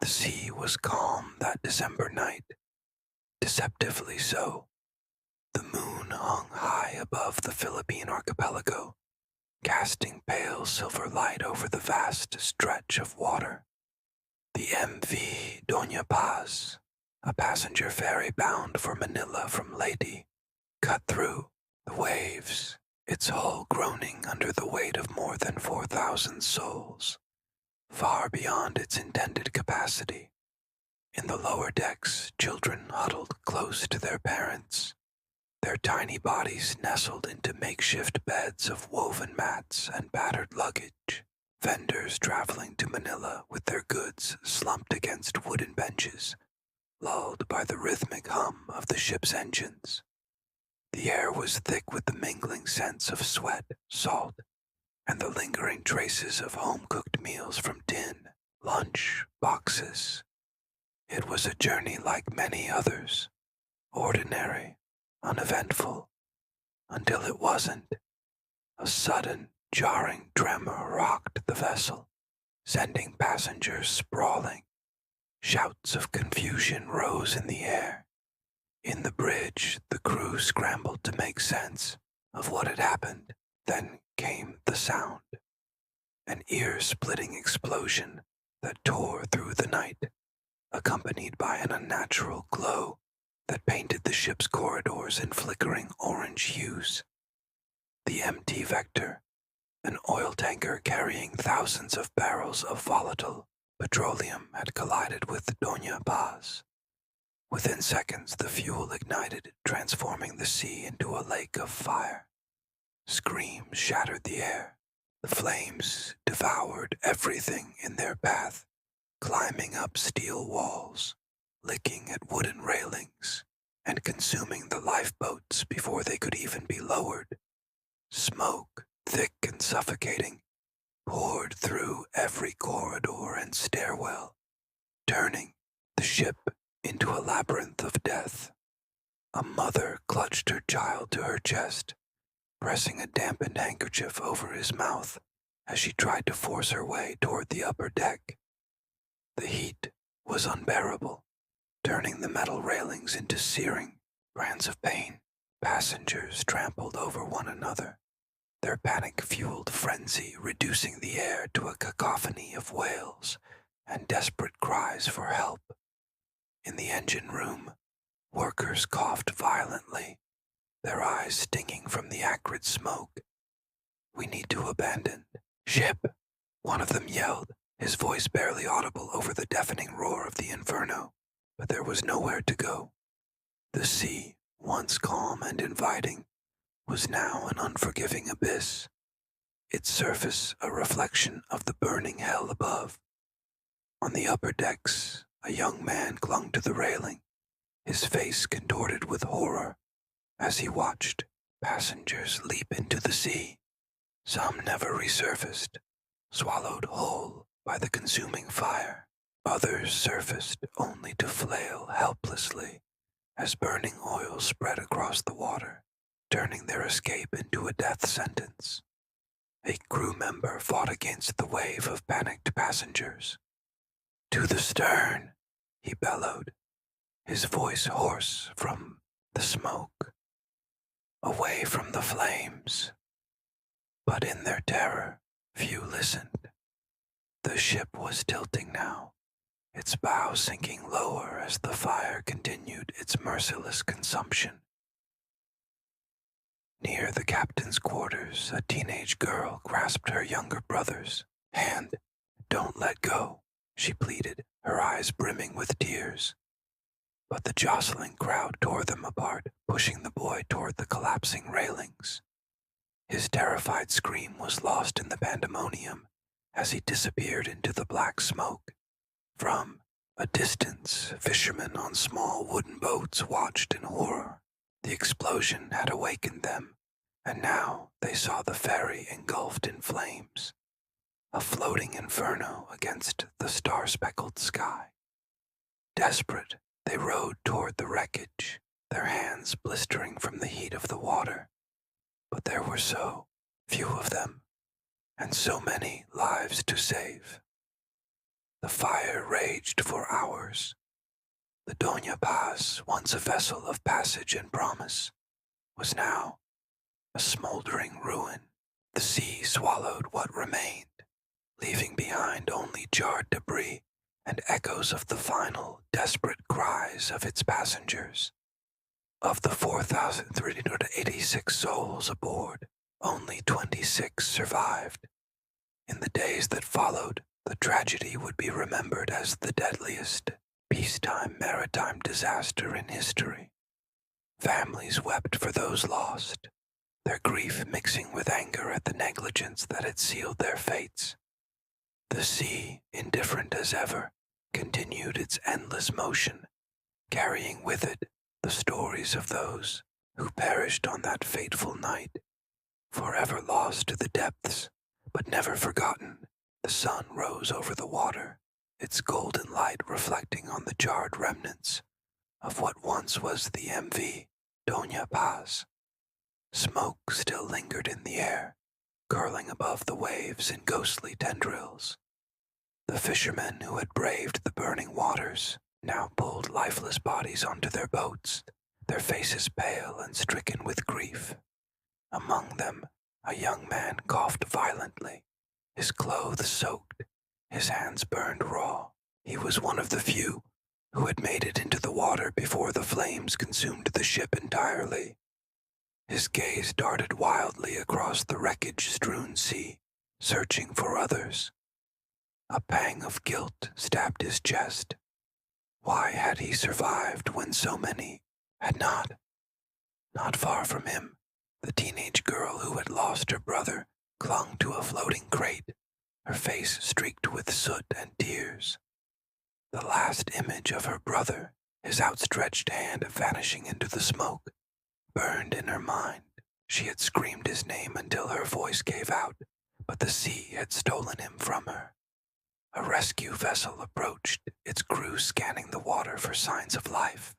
The sea was calm that December night, deceptively so. The moon hung high above the Philippine archipelago, casting pale silver light over the vast stretch of water. The MV Doña Paz, a passenger ferry bound for Manila from Leyte, cut through the waves, its hull groaning under the weight of more than 4,000 souls, far beyond its intended capacity. In the lower decks, children huddled close to their parents, their tiny bodies nestled into makeshift beds of woven mats and battered luggage. Vendors traveling to Manila with their goods slumped against wooden benches, lulled by the rhythmic hum of the ship's engines. The air was thick with the mingling scents of sweat, salt, and the lingering traces of home-cooked meals from tin, lunch boxes. It was a journey like many others, ordinary, uneventful, until it wasn't. A sudden, jarring tremor rocked the vessel, sending passengers sprawling. Shouts of confusion rose in the air. In the bridge, the crew scrambled to make sense of what had happened. Then came the sound, an ear-splitting explosion that tore through the night, accompanied by an unnatural glow that painted the ship's corridors in flickering orange hues. The MT Vector, an oil tanker carrying thousands of barrels of volatile petroleum, had collided with Doña Paz. Within seconds, the fuel ignited, transforming the sea into a lake of fire. Screams shattered the air. The flames devoured everything in their path, climbing up steel walls, licking at wooden railings, and consuming the lifeboats before they could even be lowered. Smoke, thick and suffocating, poured through every corridor and stairwell, turning the ship into a labyrinth of death. A mother clutched her child to her chest, pressing a dampened handkerchief over his mouth as she tried to force her way toward the upper deck. The heat was unbearable, turning the metal railings into searing brands of pain. Passengers trampled over one another, their panic-fueled frenzy reducing the air to a cacophony of wails and desperate cries for help. In the engine room, workers coughed violently, their eyes stinging from the acrid smoke. "We need to abandon ship," one of them yelled, his voice barely audible over the deafening roar of the inferno. But there was nowhere to go. The sea, once calm and inviting, was now an unforgiving abyss, its surface a reflection of the burning hell above. On the upper decks, a young man clung to the railing, his face contorted with horror as he watched passengers leap into the sea. Some never resurfaced, swallowed whole by the consuming fire. Others surfaced only to flail helplessly as burning oil spread across the water, turning their escape into a death sentence. A crew member fought against the wave of panicked passengers. "To the stern," he bellowed, his voice hoarse from the smoke. "Away from the flames." But in their terror, few listened. The ship was tilting now, its bow sinking lower as the fire continued its merciless consumption. Near the captain's quarters, a teenage girl grasped her younger brother's hand. "Don't let go," she pleaded, her eyes brimming with tears. But the jostling crowd tore them apart, pushing the boy toward the collapsing railings. His terrified scream was lost in the pandemonium as he disappeared into the black smoke. From a distance, fishermen on small wooden boats watched in horror. The explosion had awakened them, and now they saw the ferry engulfed in flames, a floating inferno against the star-speckled sky. Desperate, they rowed toward the wreckage, their hands blistering from the heat of the water. But there were so few of them, and so many lives to save. The fire raged for hours. The Doña Paz, once a vessel of passage and promise, was now a smoldering ruin. The sea swallowed what remained, leaving behind only charred debris and echoes of the final, desperate cries of its passengers. Of the 4,386 souls aboard, only 26 survived. In the days that followed, the tragedy would be remembered as the deadliest peacetime maritime disaster in history. Families wept for those lost, their grief mixing with anger at the negligence that had sealed their fates. The sea, indifferent as ever, continued its endless motion, carrying with it the stories of those who perished on that fateful night, forever lost to the depths, but never forgotten. The sun rose over the water, its golden light reflecting on the charred remnants of what once was the MV Doña Paz. Smoke still lingered in the air, curling above the waves in ghostly tendrils. The fishermen who had braved the burning waters now pulled lifeless bodies onto their boats, their faces pale and stricken with grief. Among them, a young man coughed violently, his clothes soaked, his hands burned raw. He was one of the few who had made it into the water before the flames consumed the ship entirely. His gaze darted wildly across the wreckage-strewn sea, searching for others. A pang of guilt stabbed his chest. Why had he survived when so many had not? Not far from him, the teenage girl who had lost her brother clung to a floating crate, her face streaked with soot and tears. The last image of her brother, his outstretched hand vanishing into the smoke, burned in her mind. She had screamed his name until her voice gave out, but the sea had stolen him from her. A rescue vessel approached, its crew scanning the water for signs of life.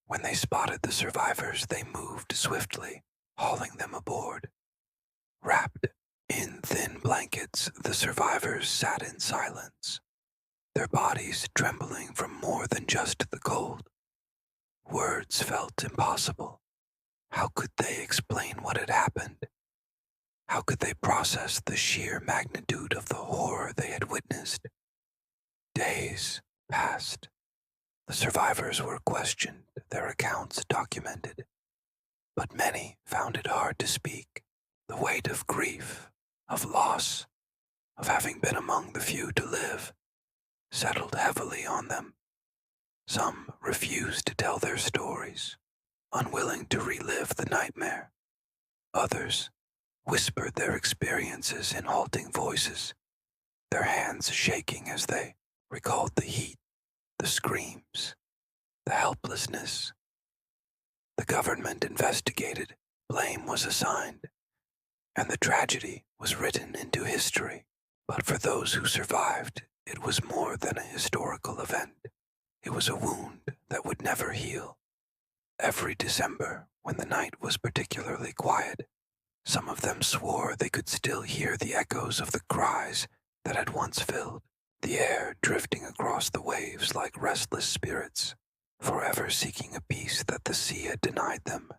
When they spotted the survivors, they moved swiftly, hauling them aboard. Wrapped in thin blankets, the survivors sat in silence, their bodies trembling from more than just the cold. Words felt impossible. How could they explain what had happened? How could they process the sheer magnitude of the horror they had witnessed? Days passed. The survivors were questioned, their accounts documented, but many found it hard to speak. The weight of grief, of loss, of having been among the few to live, settled heavily on them. Some refused to tell their stories, unwilling to relive the nightmare. Others whispered their experiences in halting voices, their hands shaking as they recalled the heat, the screams, the helplessness. The government investigated, blame was assigned, and the tragedy was written into history. But for those who survived, it was more than a historical event. It was a wound that would never heal. Every December, when the night was particularly quiet, some of them swore they could still hear the echoes of the cries that had once filled the air, drifting across the waves like restless spirits, forever seeking a peace that the sea had denied them.